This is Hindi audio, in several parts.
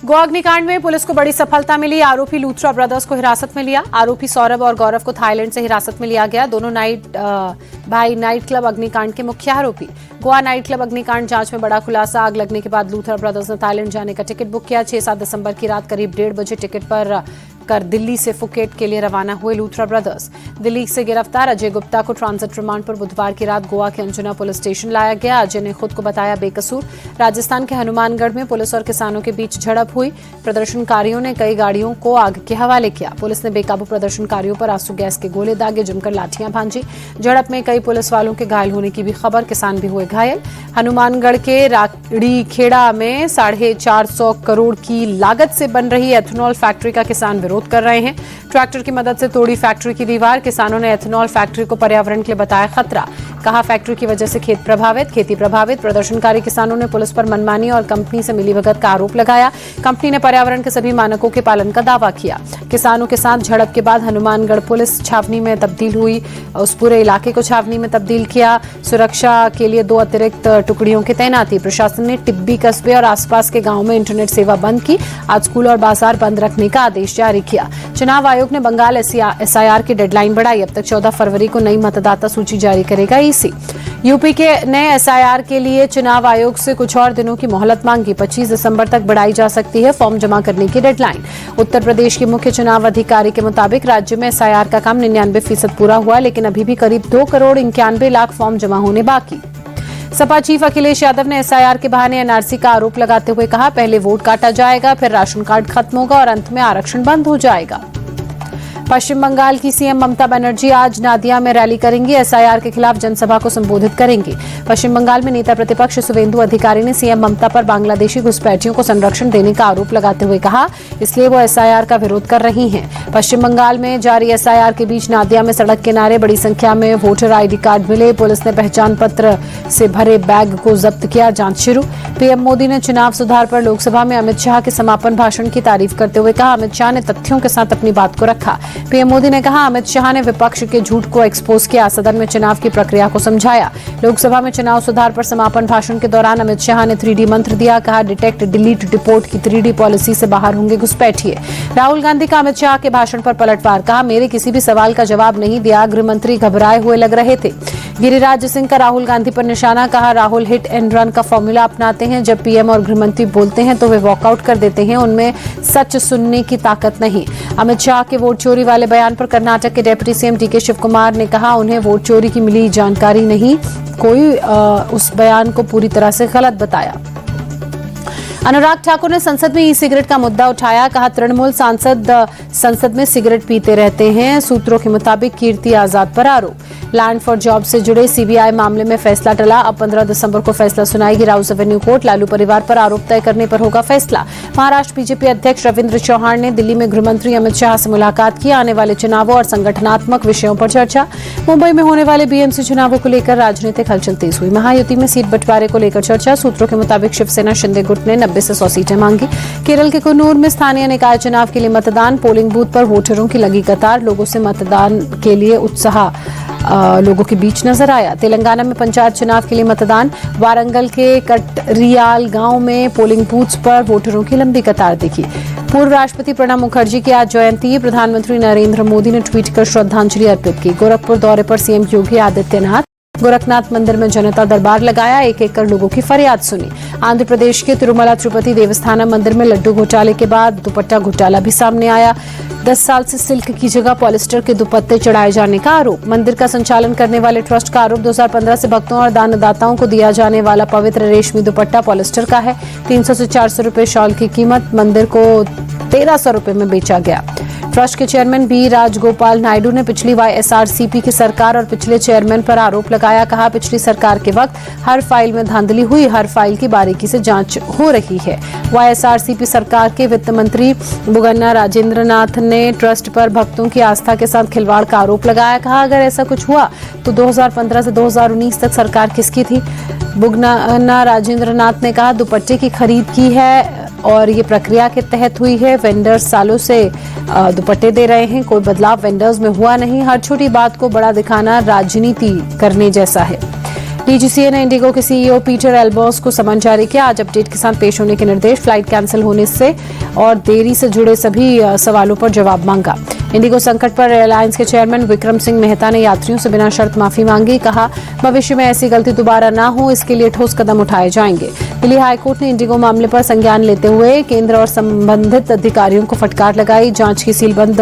गोवा अग्निकांड में पुलिस को बड़ी सफलता मिली। आरोपी लूथरा ब्रदर्स को हिरासत में लिया। आरोपी सौरभ और गौरव को थाईलैंड से हिरासत में लिया गया। दोनों नाइट क्लब अग्निकांड के मुख्य आरोपी। गोवा नाइट क्लब अग्निकांड जांच में बड़ा खुलासा। आग लगने के बाद लूथरा ब्रदर्स ने थाईलैंड जाने का टिकट बुक किया। 6-7 दिसंबर की रात करीब 1:30 बजे टिकट पर कर दिल्ली से फुकेट के लिए रवाना हुए लूथरा ब्रदर्स। दिल्ली से गिरफ्तार अजय गुप्ता को ट्रांजिट रिमांड पर बुधवार की रात गोवा के अंजुना पुलिस स्टेशन लाया गया। अजय ने खुद को बताया बेकसूर। राजस्थान के हनुमानगढ़ में पुलिस और किसानों के बीच झड़प हुई। प्रदर्शनकारियों ने कई गाड़ियों को आग के हवाले किया। पुलिस ने बेकाबू प्रदर्शनकारियों पर आंसू गैस के गोले दागे, जमकर लाठियां भांजी। झड़प में कई पुलिस वालों के घायल होने की भी खबर। किसान भी हुए घायल। हनुमानगढ़ के राकड़ी खेड़ा में 450 करोड़ की लागत से बन रही एथेनॉल फैक्ट्री का किसान विरोध कर रहे हैं। ट्रैक्टर की मदद से तोड़ी फैक्ट्री की दीवार। किसानों ने एथेनॉल फैक्ट्री को पर्यावरण के लिए बताया खतरा। कहा फैक्ट्री की वजह से खेती प्रभावित। प्रदर्शनकारी किसानों ने पुलिस पर मनमानी और कंपनी से मिलीभगत का आरोप लगाया। कंपनी ने पर्यावरण के सभी मानकों के पालन का दावा किया। किसानों के साथ झड़प के बाद हनुमानगढ़ पुलिस छावनी में तब्दील हुई। उस पूरे इलाके को छावनी में तब्दील किया। सुरक्षा के लिए 2 अतिरिक्त टुकड़ियों की तैनाती। प्रशासन ने टिब्बी कस्बे और आसपास के गांवों में इंटरनेट सेवा बंद की। आज स्कूल और बाजार बंद रखने का आदेश जारी किया। चुनाव आयोग ने बंगाल एसआईआर की डेडलाइन बढ़ाई। अब तक 14 फरवरी को नई मतदाता सूची जारी करेगा ईसी। यूपी के नए एसआईआर के लिए चुनाव आयोग से कुछ और दिनों की मोहलत मांगी। 25 दिसंबर तक बढ़ाई जा सकती है फॉर्म जमा करने की डेडलाइन। उत्तर प्रदेश के मुख्य चुनाव अधिकारी के मुताबिक राज्य में एसआईआर का काम 99% पूरा हुआ, लेकिन अभी भी करीब 2,91,00,000 फॉर्म जमा होने बाकी। सपा चीफ अखिलेश यादव ने एसआईआर के बहाने एनआरसी का आरोप लगाते हुए कहा, पहले वोट काटा जाएगा, फिर राशन कार्ड खत्म होगा और अंत में आरक्षण बंद हो जाएगा। पश्चिम बंगाल की सीएम ममता बनर्जी आज नादिया में रैली करेंगी। एसआईआर के खिलाफ जनसभा को संबोधित करेंगी। पश्चिम बंगाल में नेता प्रतिपक्ष शुवेंदु अधिकारी ने सीएम ममता पर बांग्लादेशी घुसपैठियों को संरक्षण देने का आरोप लगाते हुए कहा, इसलिए वो एसआईआर का विरोध कर रही हैं। पश्चिम बंगाल में जारी एसआईआर के बीच नादिया में सड़क किनारे बड़ी संख्या में वोटर आईडी कार्ड मिले। पुलिस ने पहचान पत्र से भरे बैग को जब्त किया। जांच शुरू। पीएम मोदी ने चुनाव सुधार पर लोकसभा में अमित शाह के समापन भाषण की तारीफ करते हुए कहा, अमित शाह ने तथ्यों के साथ अपनी बात को रखा। पीएम मोदी ने कहा, अमित शाह ने विपक्ष के झूठ को एक्सपोज किया। सदन में चुनाव की प्रक्रिया को समझाया। लोकसभा में चुनाव सुधार पर समापन भाषण के दौरान अमित शाह ने 3D मंत्र दिया। कहा, डिटेक्ट डिलीट डिपोर्ट की 3D पॉलिसी से बाहर होंगे घुसपैठिए। राहुल गांधी का अमित शाह के भाषण पर पलटवार। कहा, मेरे किसी भी सवाल का जवाब नहीं दिया। गृह मंत्री घबराए हुए लग रहे थे। गिरिराज सिंह का राहुल गांधी पर निशाना। कहा, राहुल हिट एंड रन का फॉर्मूला अपनाते हैं। जब पीएम और गृहमंत्री बोलते हैं तो वे वॉकआउट कर देते हैं। उनमें सच सुनने की ताकत नहीं। अमित शाह के वोट चोरी वाले बयान पर कर्नाटक के deputy CM DK Shiv Kumar ने कहा, उन्हें वोट चोरी की मिली जानकारी नहीं। कोई उस बयान को पूरी तरह से गलत बताया। अनुराग ठाकुर ने संसद में ई सिगरेट का मुद्दा उठाया। कहा, तृणमूल सांसद संसद में सिगरेट पीते रहते हैं। सूत्रों के मुताबिक कीर्ति आजाद पर आरोप। लैंड फॉर जॉब से जुड़े सीबीआई मामले में फैसला टला। अब 15 दिसंबर को फैसला सुनाएगी राउस एवेन्यू कोर्ट। लालू परिवार पर आरोप तय करने पर होगा फैसला। महाराष्ट्र बीजेपी अध्यक्ष रविंद्र चौहान ने दिल्ली में गृहमंत्री अमित शाह से मुलाकात की। आने वाले चुनावों और संगठनात्मक विषयों पर चर्चा। मुंबई में होने वाले बीएमसी चुनावों को लेकर राजनीतिक हलचल तेज हुई। महायुति में सीट बंटवारे को लेकर चर्चा। सूत्रों के मुताबिक शिवसेना शिंदे गुट ने 90 से 100 सीटें मांगी। केरल के कुन्नूर में स्थानीय निकाय चुनाव के लिए मतदान। पोलिंग बूथ पर वोटरों की लगी कतार। लोगों से मतदान के लिए उत्साह लोगों के बीच नजर आया। तेलंगाना में पंचायत चुनाव के लिए मतदान। वारंगल के कटरियाल गांव में पोलिंग बूथ्स पर वोटरों की लंबी कतार दिखी। पूर्व राष्ट्रपति प्रणब मुखर्जी की आज जयंती। प्रधानमंत्री नरेंद्र मोदी ने ट्वीट कर श्रद्धांजलि अर्पित की। गोरखपुर दौरे पर सीएम योगी आदित्यनाथ। गोरखनाथ मंदिर में जनता दरबार लगाया। एक कर लोगों की फरियाद सुनी। आंध्र प्रदेश के तिरुमला तिरुपति देवस्थानम मंदिर में लड्डू घोटाले के बाद दुपट्टा घोटाला भी सामने आया। 10 साल से सिल्क की जगह पॉलिस्टर के दुपट्टे चढ़ाए जाने का आरोप। मंदिर का संचालन करने वाले ट्रस्ट का आरोप। 2015 से भक्तों और दानदाताओं को दिया जाने वाला पवित्र रेशमी दुपट्टा पॉलिस्टर का है। 300 से 400 रुपए शॉल की कीमत। मंदिर को 1300 रुपए में बेचा गया। ट्रस्ट के चेयरमैन बी राजगोपाल नायडू ने पिछली वाईएसआरसीपी की सरकार और पिछले चेयरमैन पर आरोप लगाया। कहा, पिछली सरकार के वक्त हर फाइल में धांधली हुई। हर फाइल की बारीकी से जांच हो रही है। वाईएसआरसीपी सरकार के वित्त मंत्री बुगन्ना राजेंद्र नाथ ने ट्रस्ट पर भक्तों की आस्था के साथ खिलवाड़ का आरोप लगाया। कहा, अगर ऐसा कुछ हुआ तो 2015 से 2019 तक सरकार किसकी थी। बुगन्ना राजेंद्र नाथ ने कहा, दुपट्टे की खरीद की है और ये प्रक्रिया के तहत हुई है। वेंडर्स सालों से दुपट्टे दे रहे हैं। कोई बदलाव वेंडर्स में हुआ नहीं। हर छोटी बात को बड़ा दिखाना राजनीति करने जैसा है। डीजीसीए ने इंडिगो के सीईओ पीटर एल्बर्स को समन जारी किया। आज अपडेट के साथ पेश होने के निर्देश, फ्लाइट कैंसिल होने से और देरी से जुड़े सभी सवालों पर जवाब मांगा। इंडिगो संकट पर एयरलाइंस के चेयरमैन विक्रम सिंह मेहता ने यात्रियों से बिना शर्त माफी मांगी। कहा, भविष्य में ऐसी गलती दोबारा न हो, इसके लिए ठोस कदम उठाए जाएंगे। दिल्ली हाईकोर्ट ने इंडिगो मामले पर संज्ञान लेते हुए केंद्र और संबंधित अधिकारियों को फटकार लगाई। जांच की सीलबंद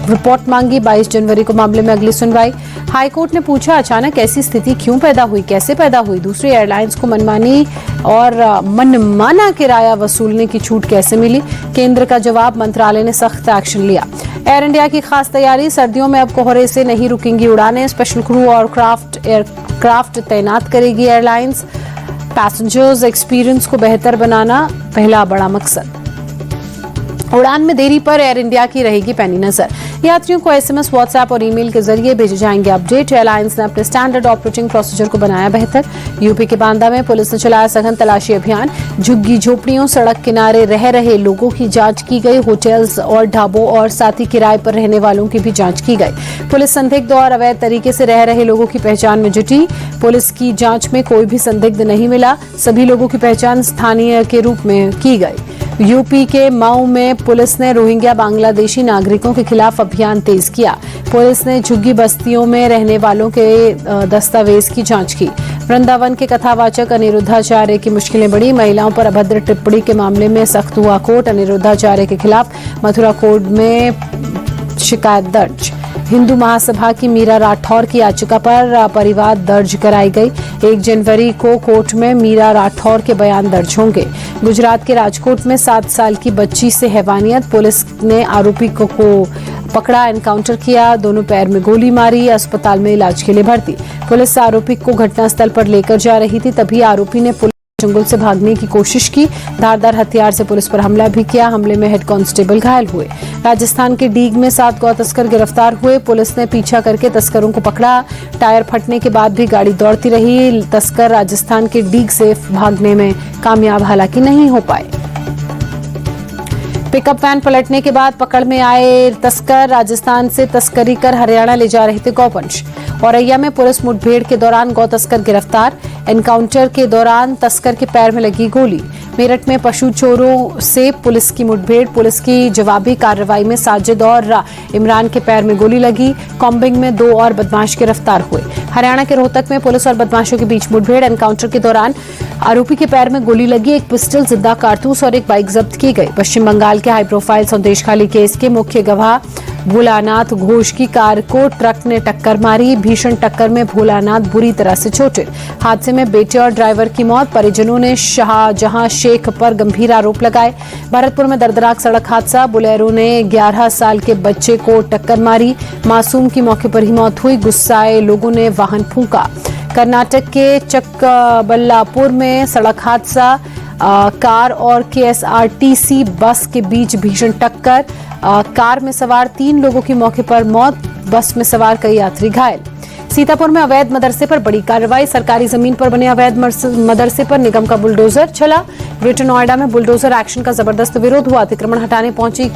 रिपोर्ट मांगी। 22 जनवरी को मामले में अगली सुनवाई। हाईकोर्ट ने पूछा, अचानक ऐसी स्थिति क्यों पैदा हुई, कैसे पैदा हुई? दूसरी एयरलाइंस को मनमानी और मनमाना किराया वसूलने की छूट कैसे मिली? केंद्र का जवाब, मंत्रालय ने सख्त एक्शन लिया। एयर इंडिया की खास तैयारी, सर्दियों में अब कोहरे से नहीं रुकेंगी उड़ानें। स्पेशल क्रू और एयरक्राफ्ट तैनात करेगी एयरलाइंस। पैसेंजर्स एक्सपीरियंस को बेहतर बनाना पहला बड़ा मकसद। उड़ान में देरी पर एयर इंडिया की रहेगी पैनी नजर। यात्रियों को एसएमएस, व्हाट्सएप और ईमेल के जरिए भेजे जाएंगे अपडेट। एयरलाइंस ने अपने स्टैंडर्ड ऑपरेटिंग प्रोसीजर को बनाया बेहतर। यूपी के बांदा में पुलिस ने चलाया सघन तलाशी अभियान। झुग्गी झोपड़ियों, सड़क किनारे रह रहे लोगों की जांच की गई। होटल्स और ढाबों और साथ ही किराए पर रहने वालों की भी जांच की गई। पुलिस संदिग्ध और अवैध तरीके से रह रहे लोगों की पहचान में जुटी। पुलिस की जांच में कोई भी संदिग्ध नहीं मिला। सभी लोगों की पहचान स्थानीय के रूप में की गई। यूपी के मऊ में पुलिस ने रोहिंग्या बांग्लादेशी नागरिकों के खिलाफ अभियान तेज किया। पुलिस ने झुग्गी बस्तियों में रहने वालों के दस्तावेज की जांच की। वृंदावन के कथावाचक अनिरुद्धाचार्य की मुश्किलें बढ़ी। महिलाओं पर अभद्र टिप्पणी के मामले में सख्त हुआ कोर्ट। अनिरुद्धाचार्य के खिलाफ मथुरा कोर्ट में शिकायत दर्ज। हिंदू महासभा की मीरा राठौर की याचिका पर परिवाद दर्ज कराई गई। 1 जनवरी को कोर्ट में मीरा राठौर के बयान दर्ज होंगे। गुजरात के राजकोट में 7 साल की बच्ची से हैवानियत, पुलिस ने आरोपी को पकड़ा, एनकाउंटर किया, दोनों पैर में गोली मारी, अस्पताल में इलाज के लिए भर्ती। पुलिस आरोपी को घटनास्थल पर लेकर जा रही थी, तभी आरोपी ने जंगल से भागने की कोशिश की। धारदार हथियार से पुलिस पर हमला भी किया। हमले में हेड कांस्टेबल घायल हुए। राजस्थान के डीग में 7 गौ तस्कर गिरफ्तार हुए। पुलिस ने पीछा करके तस्करों को पकड़ा। टायर फटने के बाद भी गाड़ी दौड़ती रही। तस्कर राजस्थान के डीग से भागने में कामयाब हालांकि नहीं हो पाए। पिकअप वैन पलटने के बाद पकड़ में आए तस्कर राजस्थान से तस्करी कर हरियाणा ले जा रहे थे गौवंश। औरैया में पुलिस मुठभेड़ के दौरान गौ तस्कर गिरफ्तार। एनकाउंटर के दौरान तस्कर के पैर में लगी गोली। मेरठ में पशु चोरों से पुलिस की मुठभेड़। पुलिस की जवाबी कार्रवाई में साजिद और इमरान के पैर में गोली लगी। कॉम्बिंग में 2 और बदमाश गिरफ्तार हुए। हरियाणा के रोहतक में पुलिस और बदमाशों के बीच मुठभेड़। एनकाउंटर के दौरान आरोपी के पैर में गोली लगी। एक पिस्टल, जिंदा कारतूस और एक बाइक जब्त की गई। पश्चिम बंगाल के हाई प्रोफाइल संदेशखाली केस के मुख्य गवाह भोलानाथ घोष की कार को ट्रक ने टक्कर मारी। भीषण टक्कर में भोलानाथ बुरी तरह से चोटिल। हादसे में बेटे और ड्राइवर की मौत। परिजनों ने शाहजहां शेख पर गंभीर आरोप लगाए। भरतपुर में दर्दनाक सड़क हादसा। बोलेरो ने 11 साल के बच्चे को टक्कर मारी। मासूम की मौके पर ही मौत हुई। गुस्साए लोगों ने वाहन फूंका। कर्नाटक के चक्कबल्लापुर में सड़क हादसा। कार और केएसआरटीसी बस के बीच भीषण टक्कर। कार में सवार 3 लोगों की मौके पर मौत। बस में सवार कई यात्री घायल। सीतापुर में अवैध मदरसे पर बड़ी कार्रवाई। सरकारी जमीन पर बने अवैध मदरसे पर निगम का बुलडोजर चला। ग्रेटर नोएडा में बुलडोजर एक्शन का जबरदस्त विरोध हुआ। अतिक्रमण हटाने पहुंची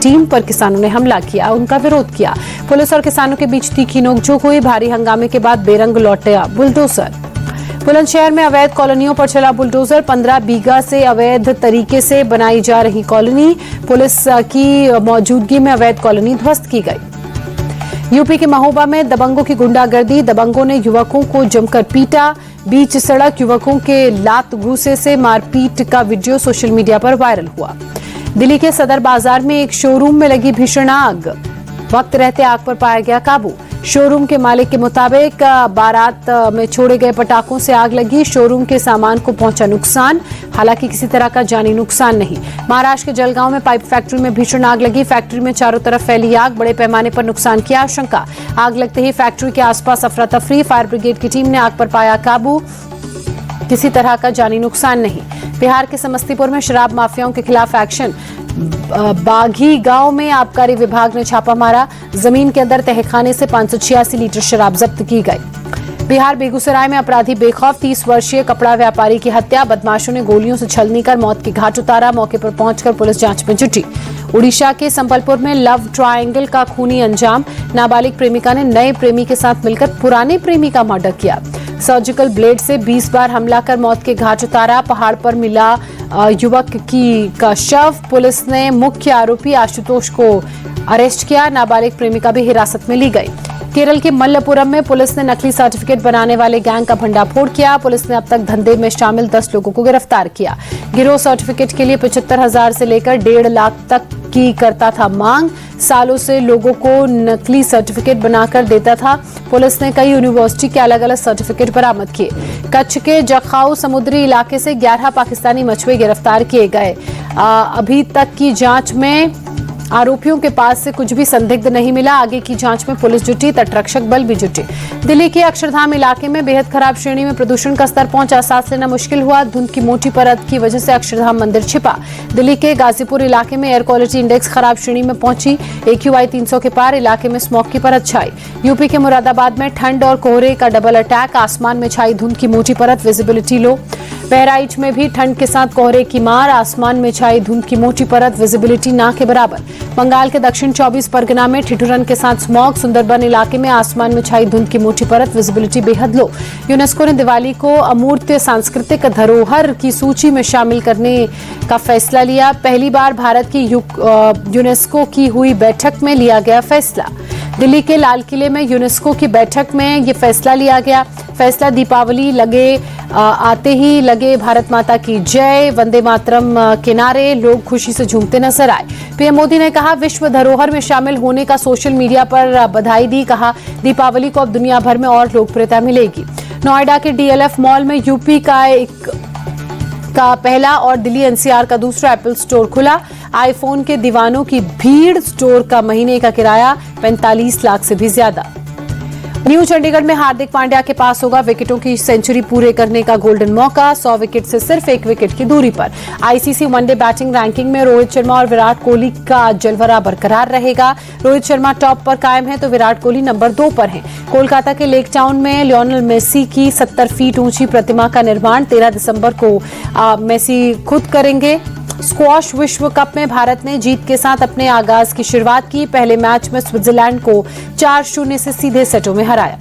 टीम पर किसानों ने हमला किया, उनका विरोध किया। पुलिस और किसानों के बीच तीखी नोकझोंक हुई। भारी हंगामे के बाद बेरंग लौटा बुलडोजर। बुलंदशहर में अवैध कॉलोनियों पर चला बुलडोजर। 15 बीघा से अवैध तरीके से बनाई जा रही कॉलोनी। पुलिस की मौजूदगी में अवैध कॉलोनी ध्वस्त की गई। यूपी के महोबा में दबंगों की गुंडागर्दी। दबंगों ने युवकों को जमकर पीटा। बीच सड़क युवकों के लात घूसे से मारपीट का वीडियो सोशल मीडिया पर वायरल हुआ। दिल्ली के सदर बाजार में एक शोरूम में लगी भीषण आग। वक्त रहते आग पर पाया गया काबू। शोरूम के मालिक के मुताबिक बारात में छोड़े गए पटाखों से आग लगी। शोरूम के सामान को पहुंचा नुकसान, हालांकि किसी तरह का जानी नुकसान नहीं। महाराष्ट्र के जलगांव में पाइप फैक्ट्री में भीषण आग लगी। फैक्ट्री में चारों तरफ फैली आग। बड़े पैमाने पर नुकसान की आशंका। आग लगते ही फैक्ट्री के आसपास अफरा तफरी। फायर ब्रिगेड की टीम ने आग पर पाया काबू। किसी तरह का जानी नुकसान नहीं। बिहार के समस्तीपुर में शराब माफियाओं के खिलाफ एक्शन। बाघी गांव में आबकारी विभाग ने छापा मारा। जमीन के अंदर तहखाने से 586 लीटर शराब जब्त की गई। बिहार बेगूसराय में अपराधी बेखौफ 30 वर्षीय कपड़ा व्यापारी की हत्या। बदमाशों ने गोलियों से छलनी कर मौत की घाट उतारा। मौके पर पहुंचकर पुलिस जांच में जुटी। उड़ीसा के संबलपुर में लव ट्रायंगल का खूनी अंजाम। नाबालिग प्रेमिका ने नए प्रेमी के साथ मिलकर पुराने प्रेमी का मर्डर किया। सर्जिकल ब्लेड से 20 बार हमला कर मौत के घाट उतारा। पहाड़ पर मिला युवक का शव। पुलिस ने मुख्य आरोपी आशुतोष को अरेस्ट किया। नाबालिग प्रेमिका भी हिरासत में ली गई। केरल के मल्लपुरम में पुलिस ने नकली सर्टिफिकेट बनाने वाले गैंग का भंडाफोड़ किया। पुलिस ने अब तक धंधे में शामिल 10 लोगों को गिरफ्तार किया। गिरोह सर्टिफिकेट के लिए 75,000 से लेकर 1.5 लाख तक की करता था मांग। सालों से लोगों को नकली सर्टिफिकेट बनाकर देता था। पुलिस ने कई यूनिवर्सिटी के अलग अलग सर्टिफिकेट बरामद किए। कच्छ के जखाऊ समुद्री इलाके से 11 पाकिस्तानी मछुए गिरफ्तार किए गए। अभी तक की जांच में आरोपियों के पास से कुछ भी संदिग्ध नहीं मिला। आगे की जांच में पुलिस जुटी, तटरक्षक बल भी जुटे। दिल्ली के अक्षरधाम इलाके में बेहद खराब श्रेणी में प्रदूषण का स्तर पहुंचा। सांस लेना मुश्किल हुआ। धुंध की मोटी परत की वजह से अक्षरधाम मंदिर छिपा। दिल्ली के गाजीपुर इलाके में एयर क्वालिटी इंडेक्स खराब श्रेणी में पहुंची। AQI 300 के पार। इलाके में स्मॉग की परत छाई। यूपी के मुरादाबाद में ठंड और कोहरे का डबल अटैक। आसमान में छाई धुंध की मोटी परत, विजिबिलिटी लो। बहराइच में भी ठंड के साथ कोहरे की मार। आसमान में छाई धुंध की मोटी परत, विजिबिलिटी ना के बराबर। बंगाल के दक्षिण 24 परगना में ठिठुरन के साथ स्मॉग। सुंदरबन इलाके में आसमान में छाई धुंध की मोटी परत, विजिबिलिटी बेहद लो। यूनेस्को ने दिवाली को अमूर्त सांस्कृतिक धरोहर की सूची में शामिल करने का फैसला लिया। पहली बार भारत की यूनेस्को की हुई बैठक में लिया गया फैसला। दिल्ली के लाल किले में यूनेस्को की बैठक में ये फैसला लिया गया। फैसला दीपावली आते ही लगे भारत माता की जय, वंदे मातरम के नारे, लोग खुशी से झूमते नजर आए। पीएम मोदी ने कहा विश्व धरोहर में शामिल होने का सोशल मीडिया पर बधाई दी। कहा दीपावली को अब दुनिया भर में और लोकप्रियता मिलेगी। नोएडा के DLF मॉल में यूपी का पहला और दिल्ली NCR का दूसरा एप्पल स्टोर खुला। आईफोन के दीवानों की भीड़। स्टोर का महीने का किराया 45 लाख से भी ज्यादा। न्यू चंडीगढ़ में हार्दिक पांड्या के पास होगा विकेटों की सेंचुरी पूरे करने का गोल्डन मौका। 100 विकेट से सिर्फ 1 विकेट की दूरी पर। ICC वनडे बैटिंग रैंकिंग में रोहित शर्मा और विराट कोहली का जलवा बरकरार रहेगा। रोहित शर्मा टॉप पर कायम है तो विराट कोहली नंबर 2 पर हैं। कोलकाता के लेक टाउन में लियोनेल मेसी की 70 फीट ऊंची प्रतिमा का निर्माण 13 दिसंबर को मेसी खुद करेंगे। स्क्वॉश विश्व कप में भारत ने जीत के साथ अपने आगाज की शुरुआत की। पहले मैच में स्विट्जरलैंड को 4-0 से सीधे सेटों में हराया।